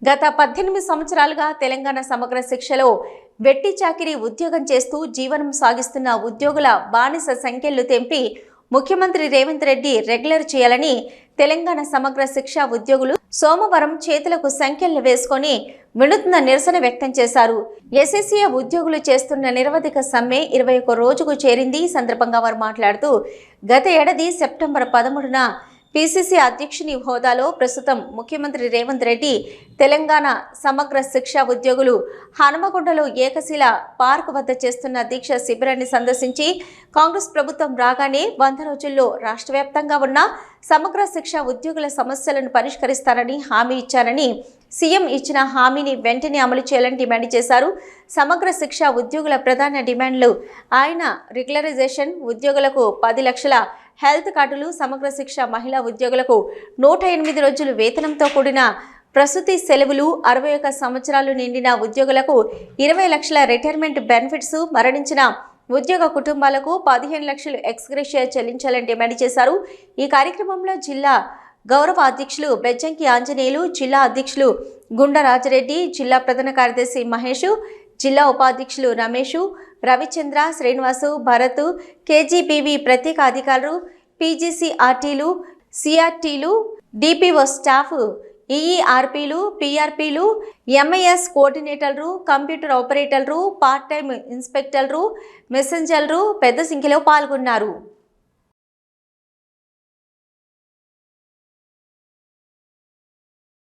గత 18 సంవత్సరాలుగా తెలంగాణ సమగ్ర శిక్షలో వెట్టి చాకిరీ ఉద్యోగం చేస్తూ జీవనం సాగిస్తున్న ఉద్యోగుల బానిస సంఖ్యలు తెంపి ముఖ్యమంత్రి రేవంత్ రెడ్డి రెగ్యులర్ చేయాలని తెలంగాణ సమగ్ర శిక్ష ఉద్యోగులు సోమవారం చేతులకు సంఖ్యలు వేసుకొని వినూత్న నిరసన వ్యక్తం చేశారు. ఎస్ఎస్సీ ఉద్యోగులు చేస్తున్న నిరవధిక సమ్మె 21 రోజుకు చేరింది. ఈ సందర్భంగా వారు మాట్లాడుతూ గత ఏడాది సెప్టెంబర్ 13న పిసిసి అధ్యక్షుని హోదాలో ప్రస్తుతం ముఖ్యమంత్రి రేవంత్ రెడ్డి తెలంగాణ సమగ్ర శిక్ష ఉద్యోగులు హనుమకొండలో ఏకశిల పార్క్ వద్ద చేస్తున్న దీక్ష శిబిరాన్ని సందర్శించి కాంగ్రెస్ ప్రభుత్వం రాగానే 100 రోజుల్లో రాష్ట్ర వ్యాప్తంగా ఉన్న సమగ్ర శిక్ష ఉద్యోగుల సమస్యలను పరిష్కరిస్తారని హామీ ఇచ్చారని, సీఎం ఇచ్చిన హామీని వెంటనే అమలు చేయాలని డిమాండ్ చేశారు. సమగ్ర శిక్ష ఉద్యోగుల ప్రధాన డిమాండ్లు ఆయన రెగ్యులరైజేషన్, ఉద్యోగులకు 10 లక్షల హెల్త్ కార్డులు, సమగ్ర శిక్ష మహిళా ఉద్యోగులకు 108 రోజులు వేతనంతో కూడిన ప్రసూతి సెలవులు, 61 సంవత్సరాలు నిండిన ఉద్యోగులకు 20 లక్షల రిటైర్మెంట్ బెనిఫిట్స్, మరణించిన ఉద్యోగ కుటుంబాలకు 15 లక్షలు ఎక్స్గ్రేషియా చెల్లించాలని డిమాండ్ చేశారు. ఈ కార్యక్రమంలో జిల్లా గౌరవ అధ్యక్షులు బెజ్జంకి ఆంజనేయులు, జిల్లా అధ్యక్షులు గుండా రాజరెడ్డి, జిల్లా ప్రధాన కార్యదర్శి మహేష్, జిల్లా ఉపాధ్యక్షులు రమేష్, రవిచంద్ర, శ్రీనివాసు, భరత్, కేజీబీవీ ప్రత్యేక అధికారులు, పీజీసీఆర్టీలు, సిఆర్టీలు, డిపిఓ స్టాఫ్, ఈఈఆర్పీలు, పీఆర్పీలు, ఎంఐఎస్ కోఆర్డినేటర్లు, కంప్యూటర్ ఆపరేటర్లు, పార్ట్ టైం ఇన్స్పెక్టర్లు, మెసెంజర్లు పెద్ద సంఖ్యలో పాల్గొన్నారు.